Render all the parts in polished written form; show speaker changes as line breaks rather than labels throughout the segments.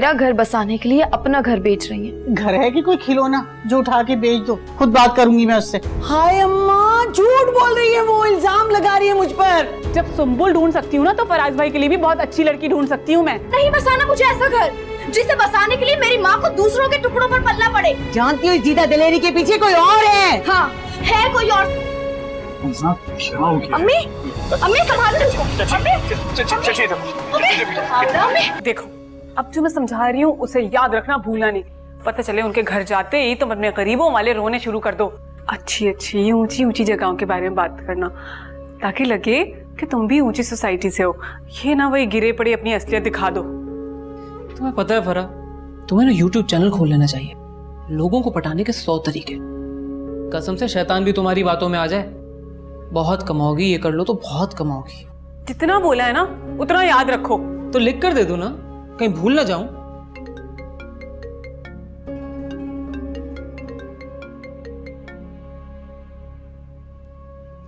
मेरा घर बसाने के लिए अपना घर बेच रही हैं।
घर है कि कोई खिलौना जो उठा के बेच दो? खुद बात करूंगी मैं उससे।
हाय अम्मा, झूठ बोल रही है, वो इल्जाम लगा रही है मुझ पर।
जब सुम्बुल ढूंढ सकती हूँ ना तो फराज भाई के लिए भी बहुत अच्छी लड़की ढूंढ सकती हूँ मैं।
नहीं बसाना मुझे ऐसा घर जिसे बसाने के लिए मेरी माँ को दूसरों के टुकड़ों पर पलना पड़े।
जानती हो जीता दिलेरी के पीछे कोई और है।
हाँ है कोई और। अम्मी अम्मी संभालो इसको। अम्मी
देखो अब जो मैं समझा रही हूँ उसे याद रखना भूलना नहीं। पता चले उनके घर जाते ही तुम अपने गरीबों वाले रोने शुरू कर दो। अच्छी अच्छी ऊंची ऊंची जगहों के बारे में बात करना ताकि लगे कि तुम भी ऊंची सोसाइटी से हो। ये ना वही गिरे पड़े अपनी असलियत दिखा दो।
तुम्हें पता है फरा, तुम्हें ना YouTube चैनल खोल लेना चाहिए। लोगों को पटाने के 100 तरीके। कसम से शैतान भी तुम्हारी बातों में आ जाए, बहुत कमाओगी। ये कर लो तो बहुत कमाओगी।
जितना बोला है ना उतना याद रखो।
तो लिख कर दे दो ना, कहीं भूल ना जाऊं।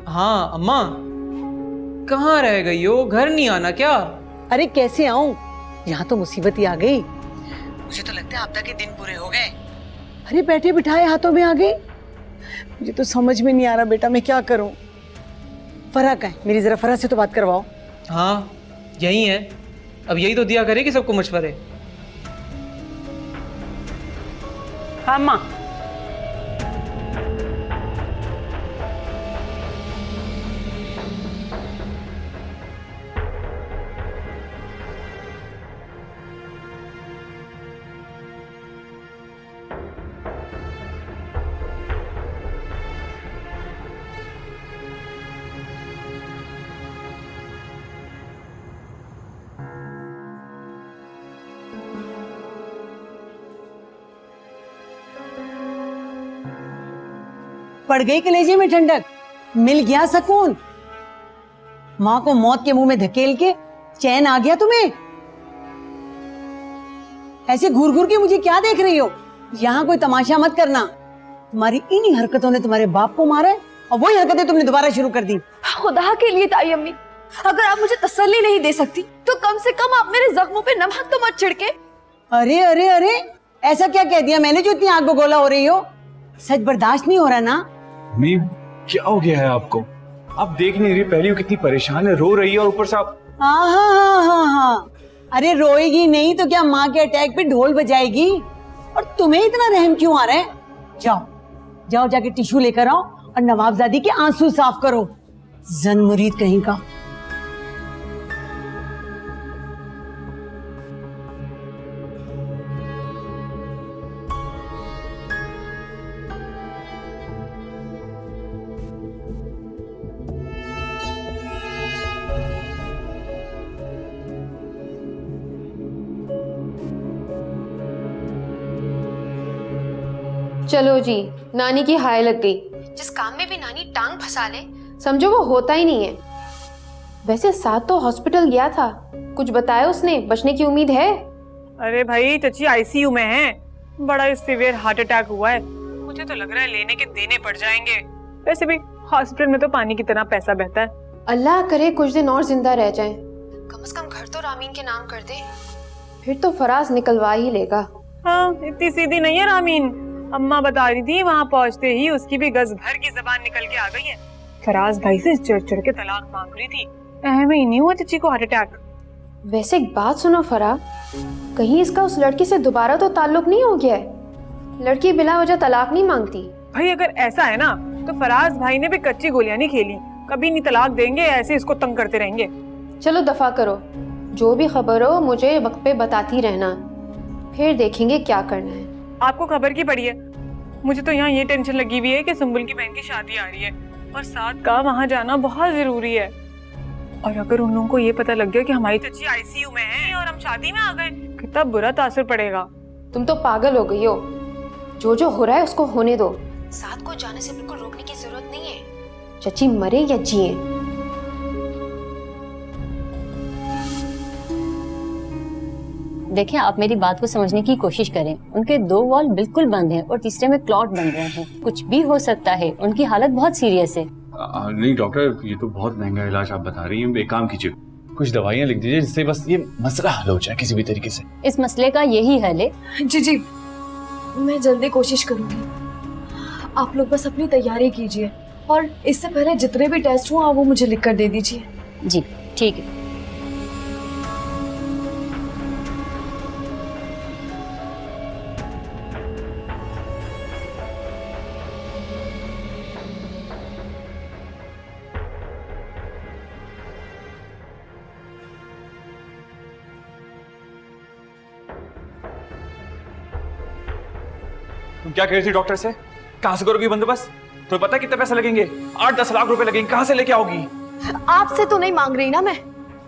हाँ अम्मा, कहाँ रह गई हो? घर नहीं आना क्या?
अरे कैसे आऊं, यहाँ तो मुसीबत ही आ गई। मुझे तो लगता है आपदा के दिन पूरे हो गए। अरे बैठे बिठाए हाथों में आ गई। मुझे तो समझ में नहीं आ रहा बेटा, मैं क्या करूं। फरा का है, मेरी जरा फरा से तो बात करवाओ।
हाँ यही है, अब यही तो दिया करेगी सबको मशवरे।
हाँ माँ।
पड़ गई कलेजे में ठंडक, मिल गया सुकून। माँ को मौत के मुंह में धकेल के चैन आ गया तुम्हें। ऐसे घूर घूर के मुझे क्या देख रही हो? यहाँ कोई तमाशा मत करना। तुम्हारी इन्हीं हरकतों ने तुम्हारे बाप को मारा है और वही हरकतें तुमने दोबारा शुरू कर दी।
खुदा के लिए ताई अम्मी, अगर आप मुझे तसल्ली नहीं दे सकती तो कम से कम आप मेरे जख्मों पे नमक तो मत छिड़के।
अरे अरे अरे, ऐसा क्या कह दिया मैंने जो इतनी आग बगोला हो रही हो? सच बर्दाश्त नहीं हो रहा ना?
अम्मी क्या हो गया है आपको? आप देख नहीं रही पहली वो कितनी परेशान है, रो रही है और ऊपर से आप।
हाँ हाँ हाँ हाँ हाँ, अरे रोएगी नहीं तो क्या माँ के अटैक पे ढोल बजाएगी? और तुम्हें इतना रहम क्यों आ रहा है? जाओ जाओ जाके टिश्यू लेकर आओ और नवाबजादी के आंसू साफ करो। जन मुरीद कहीं का।
चलो जी, नानी की हाय लग गई। जिस काम में भी नानी टांग फंसा ले समझो वो होता ही नहीं है। वैसे साथ तो हॉस्पिटल गया था, कुछ बताया उसने? बचने की उम्मीद है?
अरे भाई चची आईसीयू में है, बड़ा सीवियर हार्ट अटैक हुआ है। मुझे तो लग रहा है लेने के देने पड़ जाएंगे। वैसे भी हॉस्पिटल में तो पानी की तरह पैसा बहता है।
अल्लाह करे कुछ दिन और जिंदा रह जाए, कम से कम घर तो रामीन के नाम कर दे, फिर तो फराज निकलवा ही लेगा।
हाँ इतनी सीधी नहीं है रामीन। अम्मा बता रही थी वहाँ पहुँचते ही उसकी भी गज भर की जबान निकल के आ गई है। फराज भाई से चढ़ चढ़ के तलाक मांग रही थी। अहम ही नहीं हुआ चची को हार्ट अटैक।
वैसे एक बात सुनो फरा, कहीं इसका उस लड़की से दोबारा तो ताल्लुक नहीं हो गया है? लड़की बिला वजह तलाक नहीं मांगती।
भाई अगर ऐसा है ना तो फराज भाई ने भी कच्ची गोलियां नहीं खेली, कभी नहीं तलाक देंगे, ऐसे इसको तंग करते रहेंगे।
चलो दफा करो, जो भी खबर हो मुझे वक्त पे बताती रहना, फिर देखेंगे क्या करना है।
आपको खबर की पड़ी है? मुझे तो यहाँ ये टेंशन लगी हुई है कि सुम्बुल की बहन की शादी आ रही है और साथ का वहाँ जाना बहुत जरूरी है। और अगर उन लोगों को ये पता लग गया कि हमारी चची आईसीयू में है और हम शादी में आ गए, कितना बुरा तासुर पड़ेगा।
तुम तो पागल हो गई हो, जो हो रहा है उसको होने दो। साथ को जाने से बिल्कुल रोकने की जरूरत नहीं है, चची मरे या जिए।
देखिए आप मेरी बात को समझने की कोशिश करें। उनके 2 वॉल बिल्कुल बंद हैं और तीसरे में क्लॉट बन रहे हैं, कुछ भी हो सकता है। उनकी हालत बहुत सीरियस है।
नहीं डॉक्टर, ये तो बहुत महंगा इलाज आप बता रही हैं। एक काम कीजिए, कुछ दवाइयाँ लिख दीजिए जिससे बस ये मसला हल हो जाए किसी भी तरीके से।
इस मसले का यही हल है।
जी जी, मैं जल्दी कोशिश करूंगी। आप लोग बस अपनी तैयारी कीजिए और इससे पहले जितने भी टेस्ट हुआ वो मुझे लिख कर दे दीजिए।
जी ठीक है।
तुम क्या कह रही थी डॉक्टर से? कहां से करोगी बंदोबस्त? तुम्हें पता है कितने पैसे लगेंगे? 8-10 लाख रुपए लगेंगे। कहां से लेके आओगी?
आपसे तो नहीं मांग रही ना मैं।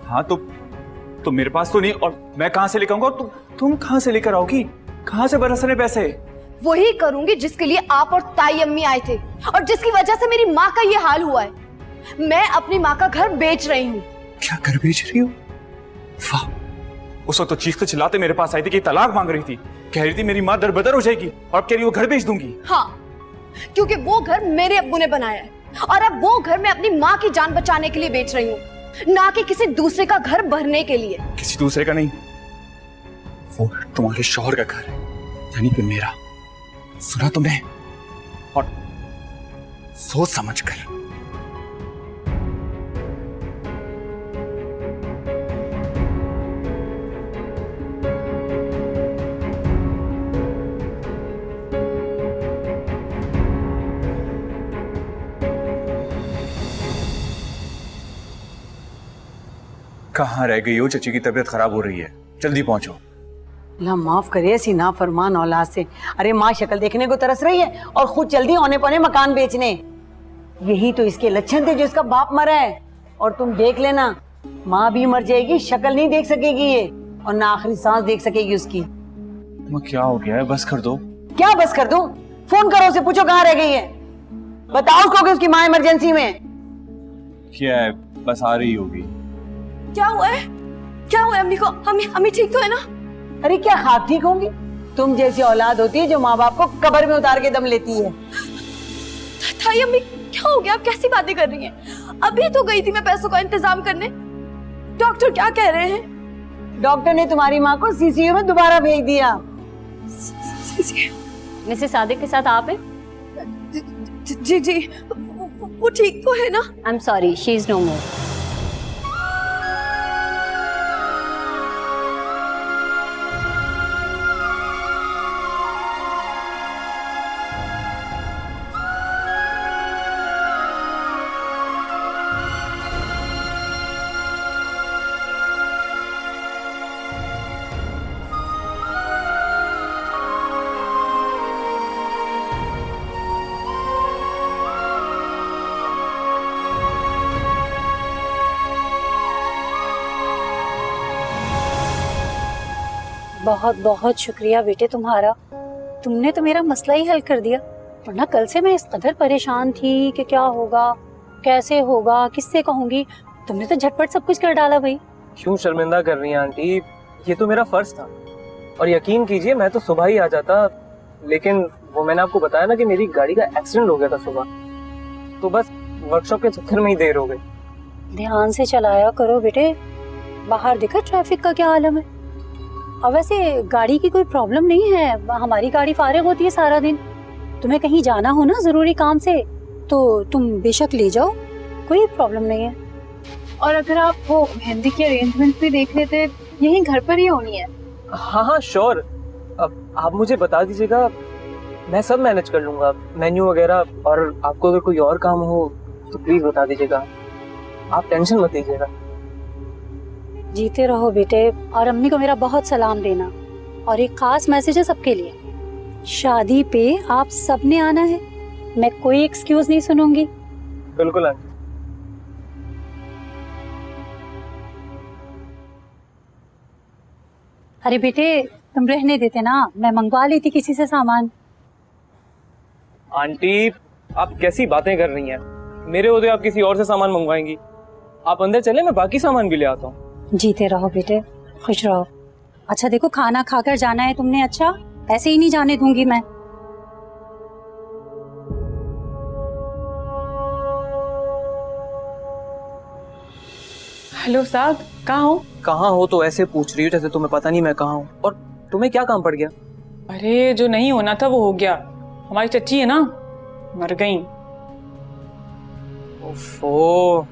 हाँ तो मेरे पास तो नहीं, और मैं कहां से लेकर आऊंगा? तुम कहां से लेकर आओगी? कहां से बरसने पैसे?
वही करूंगी जिसके लिए आप और ताई अम्मी आए थे और जिसकी वजह से मेरी माँ का ये हाल हुआ है। मैं अपनी माँ का घर बेच रही हूँ।
क्या घर बेच रही हो? वाह, उस वक्त तो चीखते चिल्लाते मेरे पास आई थी कि तलाक मांग रही थी, कह रही थी मेरी माँ दरबदर हो जाएगी, और अब कह रही वो घर बेच दूंगी।
हाँ, क्योंकि वो घर मेरे अब्बू ने बनाया है और अब वो घर मैं अपनी माँ की जान बचाने के लिए बेच रही हूँ, ना कि किसी दूसरे का घर भरने के लिए।
किसी दूसरे का नहीं, वो तुम्हारे शौहर का घर है, यानी कि मेरा। सुना तुमने? और सोच समझ कर। कहाँ रह गई हो? चची की तबीयत खराब हो रही है, जल्दी पहुंचो।
अल्लाह माफ करे ऐसी नाफरमान औलाद से। अरे माँ शक्ल देखने को तरस रही है और खुद जल्दी औने पौने मकान बेचने। यही तो इसके लक्षण थे जो इसका बाप मरा है। और तुम देख लेना, माँ भी मर जाएगी, शक्ल नहीं देख सकेगी ये, और ना आखिरी सांस देख सकेगी उसकी।
तुम्हें क्या हो गया है? बस कर दो।
क्या बस कर दूं? फोन करो उसे, पूछो कहाँ रह गई है। बताओ उसको कि उसकी माँ इमरजेंसी में है।
क्या है? बस आ रही होगी।
क्या हुआ है? क्या हुआ है अम्मी को? अम्मी ठीक तो है ना?
अरे क्या खाक ठीक होंगी? तुम जैसी औलाद होती है जो माँ बाप को कब्र में उतार के दम लेती है।
ताई अम्मी क्या हो गया? आप कैसी बातें कर रही हैं? अभी तो गई थी मैं पैसों का इंतजाम करने। डॉक्टर क्या कह रहे हैं?
डॉक्टर ने तुम्हारी माँ को सीसीयू में दोबारा भेज दिया।
मिसेस सादिक के साथ आप हैं?
जी जी, वो ठीक तो है ना?
I am sorry, she is no more.
बहुत बहुत शुक्रिया बेटे तुम्हारा। तुमने तो मेरा मसला ही हल कर दिया, वरना कल से मैं इस कदर परेशान थी कि क्या होगा, कैसे होगा, किससे कहूंगी। तुमने तो झटपट सब कुछ कर डाला भाई।
क्यों शर्मिंदा कर रही हैं आंटी? ये तो मेरा फर्ज था, और यकीन कीजिए मैं तो सुबह ही आ जाता, लेकिन वो मैंने आपको बताया ना कि मेरी गाड़ी का एक्सीडेंट हो गया था सुबह, तो बस वर्कशॉप के चक्कर में ही देर हो गई।
ध्यान से चलाया करो बेटे, बाहर देखा ट्रैफिक का क्या आलम है। और वैसे गाड़ी की कोई प्रॉब्लम नहीं है, हमारी गाड़ी फारिग होती है सारा दिन। तुम्हें कहीं जाना हो ना जरूरी काम से तो तुम बेशक ले जाओ, कोई प्रॉब्लम नहीं है।
और अगर आप वो मेहंदी की अरेंजमेंट भी देख लेते, यही घर पर ही होनी है।
हाँ हाँ श्योर, अब आप मुझे बता दीजिएगा, मैं सब मैनेज कर लूंगा, मेन्यू वगैरह। और आपको अगर कोई और काम हो तो प्लीज बता दीजिएगा, आप टेंशन मत लीजिएगा।
जीते रहो बेटे, और अम्मी को मेरा बहुत सलाम देना। और एक खास मैसेज है सबके लिए, शादी पे आप सबने आना है, मैं कोई एक्सक्यूज नहीं सुनूंगी।
बिल्कुल आंटी।
अरे बेटे तुम रहने देते ना, मैं मंगवा लेती किसी से सामान।
आंटी आप कैसी बातें कर रही हैं? मेरे होते आप किसी और से सामान मंगवाएंगी? आप अंदर चले, मैं बाकी सामान भी ले आता हूँ।
जीते रहो बेटे, खुश रहो। अच्छा देखो, खाना खाकर जाना है तुमने, अच्छा ऐसे ही नहीं जाने दूंगी मैं।
हेलो साद, कहाँ हो?
कहाँ हो तो ऐसे पूछ रही हो जैसे तुम्हें पता नहीं मैं कहाँ हूँ। और तुम्हें क्या काम पड़ गया?
अरे जो नहीं होना था वो हो गया। हमारी चच्ची है ना, मर गई।
ओफो,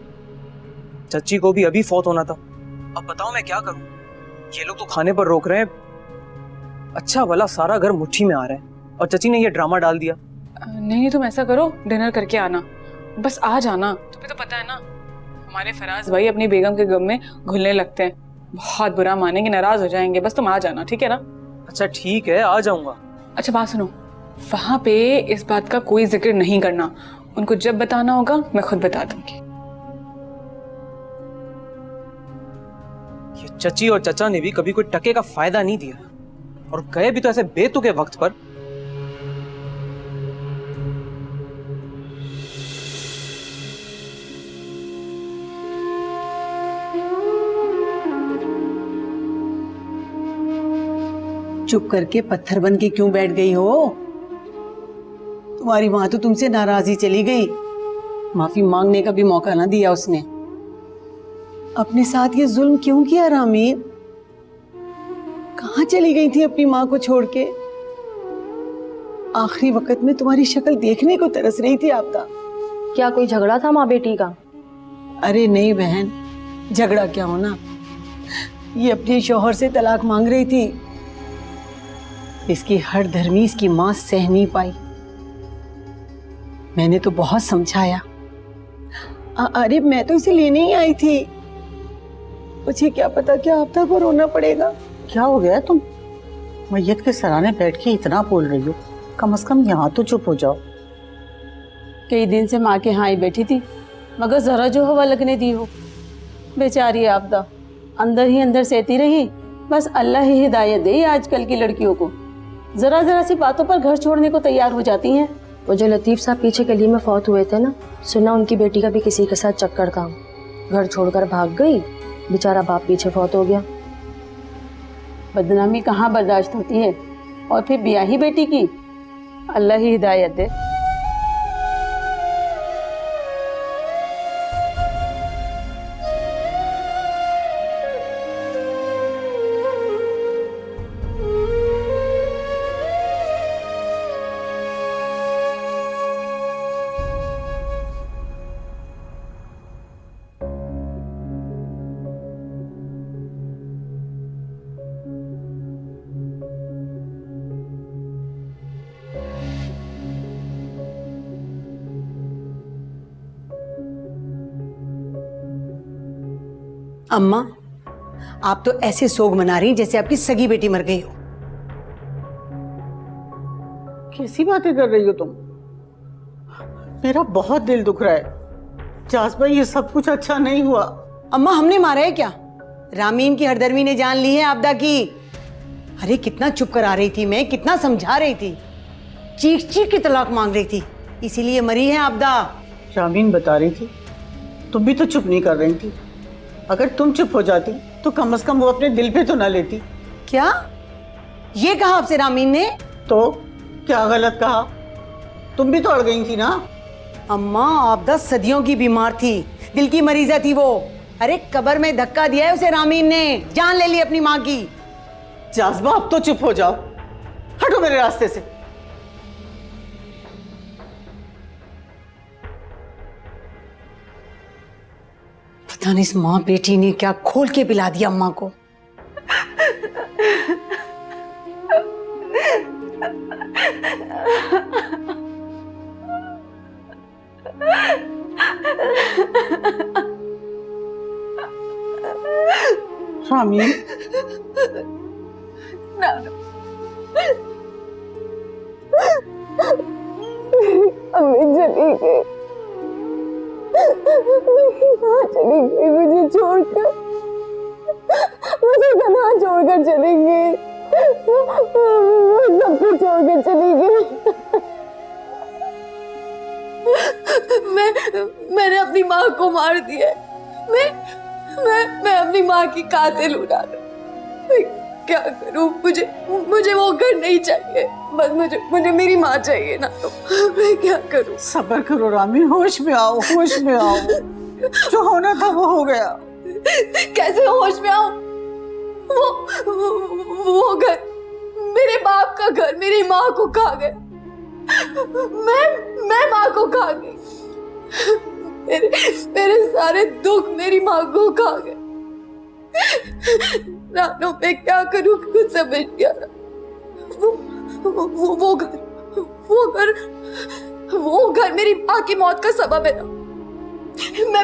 चच्ची को भी अभी फौत होना था। अब बताओ मैं क्या करूं? ये लोग तो खाने पर रोक रहे हैं, अच्छा भला सारा घर मुट्ठी में आ रहा है और चच्ची ने ये ड्रामा डाल दिया।
नहीं तुम ऐसा करो, डिनर करके आना, बस आ जाना। तुम्हें तो पता है ना हमारे फराज भाई अपनी बेगम के गम में घुलने लगते हैं, बहुत बुरा मानेंगे, नाराज हो जाएंगे। बस तुम आ जाना, ठीक है ना?
अच्छा ठीक है, आ जाऊंगा।
अच्छा बात सुनो, वहां पे इस बात का कोई जिक्र नहीं करना, उनको जब बताना होगा मैं खुद बता दूंगी।
ये चच्ची और चचा ने भी कभी कोई टके का फायदा नहीं दिया और गए भी तो ऐसे बेतुके वक्त पर।
चुप करके पत्थर बन के क्यों बैठ गई हो? तुम्हारी माँ तो तुमसे नाराज ही चली गई, माफी मांगने का भी मौका ना दिया उसने। अपने साथ ये जुल्म क्यों किया रामीन? कहाँ चली गई थी अपनी माँ को छोड़ के? आखिरी वक्त में तुम्हारी शक्ल देखने को तरस रही थी आपदा।
क्या कोई झगड़ा था माँ बेटी का?
अरे नहीं बहन, झगड़ा क्या होना, ये अपने शौहर से तलाक मांग रही थी। इसकी हर धर्मी इसकी माँ सह नहीं पाई। मैंने तो बहुत समझाया। अरे मैं तो इसे लेने ही आई थी, मुझे क्या पता क्या आपदा को रोना पड़ेगा।
क्या हो गया तुम? मैयत के सराहने बैठ के इतना बोल रही हो, कम से कम यहाँ तो चुप हो जाओ।
कई दिन से माँ के यहाँ ही बैठी थी, मगर जरा जो हवा लगने दी हो। बेचारी आपदा अंदर ही अंदर सहती रही। बस अल्लाह ही हिदायत दे आजकल की लड़कियों को, जरा जरा सी बातों पर घर छोड़ने को तैयार हो जाती हैं।
वो जो लतीफ साहब पीछे गली में फौत हुए थे ना, सुना उनकी बेटी का भी किसी के साथ चक्कर था, घर छोड़कर भाग गई, बेचारा बाप पीछे फौत हो गया।
बदनामी कहाँ बर्दाश्त होती है, और फिर ब्याही बेटी की। अल्लाह ही हिदायत दे।
अम्मा, आप तो ऐसे सोग मना रही जैसे आपकी सगी बेटी मर गई हो।
कैसी बातें कर रही हो तुम? मेरा बहुत दिल दुख रहा है। जास भाई, ये सब कुछ अच्छा नहीं हुआ।
अम्मा, हमने मारा है क्या? रामीन की हरदर्मी ने जान ली है आपदा की। अरे कितना चुप करा रही थी मैं, कितना समझा रही थी, चीख चीख के तलाक मांग रही थी, इसीलिए मरी है आपदा।
रामीन बता रही थी, तुम भी तो चुप नहीं कर रही थी। अगर तुम चुप हो जाती तो कम से कम वो अपने दिल पे तो ना लेती।
क्या ये कहा आपसे रामीन ने?
तो क्या गलत कहा? तुम भी तो अड़ गई थी ना।
अम्मा, आपदा सदियों की बीमार थी, दिल की मरीजा थी वो। अरे कब्र में धक्का दिया है उसे रामीन ने, जान ले ली अपनी माँ की।
जाज़बा, अब तो चुप हो जाओ, हटो मेरे रास्ते से।
पता नहीं इस माँ बेटी ने क्या खोल के पिला दिया अम्मा को।
रामीन,
अम्मी चली गई, चली गई मुझे छोड़कर, मुझे कहाँ छोड़कर चली गई, सब कुछ छोड़कर चली गई। मैंने अपनी माँ को मार दिया। मैं अपनी माँ की कातिल हूँ नाना। मैं क्या करूँ? मुझे वो घर नहीं चाहिए, बस मुझे मेरी माँ चाहिए ना। तो मैं क्या करूँ?
सब्र करो रामीन, होश में आओ, होश में आओ। जो होना था वो हो गया।
कैसे होश में आऊं? वो घर, मेरे बाप का घर, मेरी माँ को खा गए। मैं माँ को खा गई। मेरे सारे दुख मेरी माँ को खा गए। रानो, मैं क्या करूं, कुछ समझ नहीं आ रहा। वो घर मेरी माँ की मौत का सबब है ना।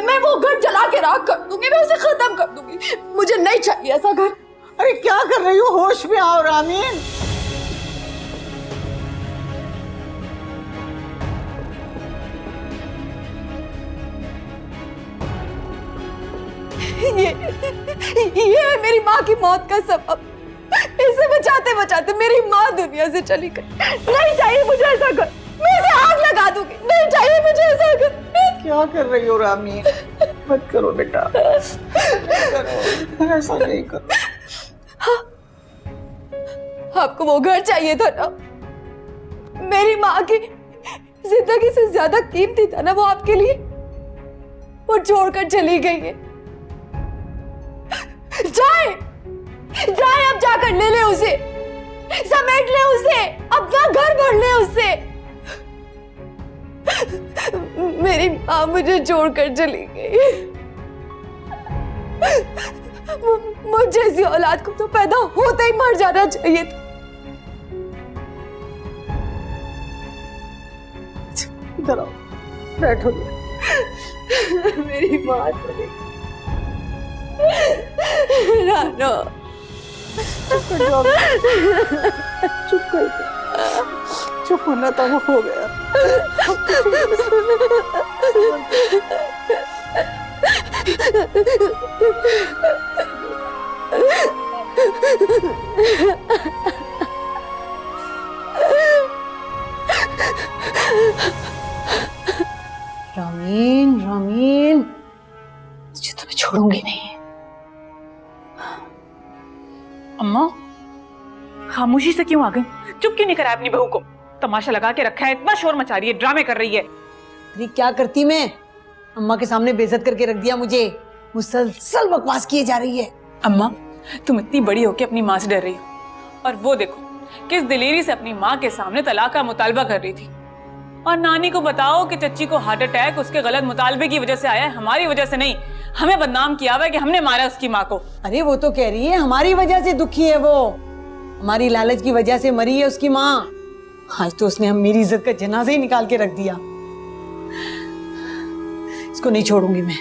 मैं वो घर जला के राख कर दूंगी, मैं उसे खत्म कर दूंगी। मुझे नहीं चाहिए ऐसा घर।
अरे क्या कर रही हो? होश में आओ रामीन।
ये है मेरी माँ की मौत का सबब। इसे बचाते बचाते मेरी माँ दुनिया से चली गई। नहीं चाहिए मुझे ऐसा घर, मैं इसे आग लगा दूंगी। नहीं चाहिए मुझे ऐसा घर।
क्या कर रही हो रामीन? मत करो बेटा, करो, ऐसा नहीं करो।
आपको वो घर चाहिए था ना? मेरी माँ की जिंदगी से ज्यादा कीमती था ना वो आपके लिए? वो छोड़कर चली गई है। जाए अब जाकर ले ले उसे, समेट ले उसे, अपना घर भर ले उससे। मेरी माँ मुझे छोड़कर चली गई। मुझ जैसी औलाद को तो पैदा होते ही मर जाना चाहिए था।
इधर आओ, बैठो।
मेरी माँ चली गई। रानो,
चुप कर जाओ, चुप कर जाओ। चुप होना तो वो हो गया।
रामीन, रामीन, तुझे तो मैं छोड़ूंगी नहीं।
अम्मा, खामोशी से क्यों आ गई? चुप क्यों नहीं करा अपनी बहू को? तमाशा लगा के रखा है, इतना शोर मचा रही है, ड्रामे कर रही है।
अरे क्या करती मैं? अम्मा के सामने बेइज्जत करके रख दिया मुझे। मुसलसल बकवास किए जा रही है।
अम्मा, तुम इतनी बड़ी हो के अपनी माँ से डर रही हो, और वो देखो किस दिलेरी से अपनी माँ के सामने तलाक का मुतालबा कर रही थी। और नानी को बताओ कि चच्ची को हार्ट अटैक उसके गलत मुतालबे की वजह से आया है, हमारी वजह से नहीं। हमें बदनाम किया हुआ है कि हमने मारा उसकी माँ को।
अरे वो तो कह रही है हमारी वजह से दुखी है वो, हमारी लालच की वजह से मरी है उसकी माँ। आज तो उसने हम मेरी इज्जत का जनाजा ही निकाल के रख दिया। इसको नहीं छोड़ूंगी मैं।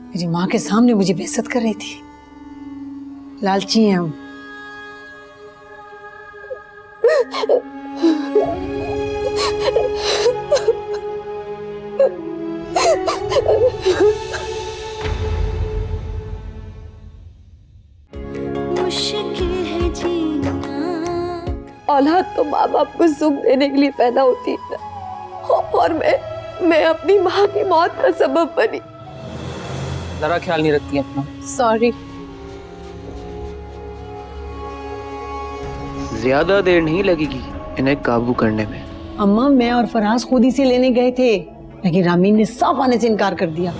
मेरी माँ के सामने मुझे बेइज्जत कर रही थी। लालची हैं हम।
औलाद तो माँ बाप को सुख देने के लिए पैदा होती है, और मैं अपनी माँ की मौत का सबब बनी।
जरा ख्याल नहीं रखती अपना।
सॉरी।
ज्यादा देर नहीं लगेगी इन्हें काबू करने में।
अम्मा, मैं और फराज खुद ही से लेने गए थे, लेकिन रामीन ने साफ आने से इनकार कर दिया।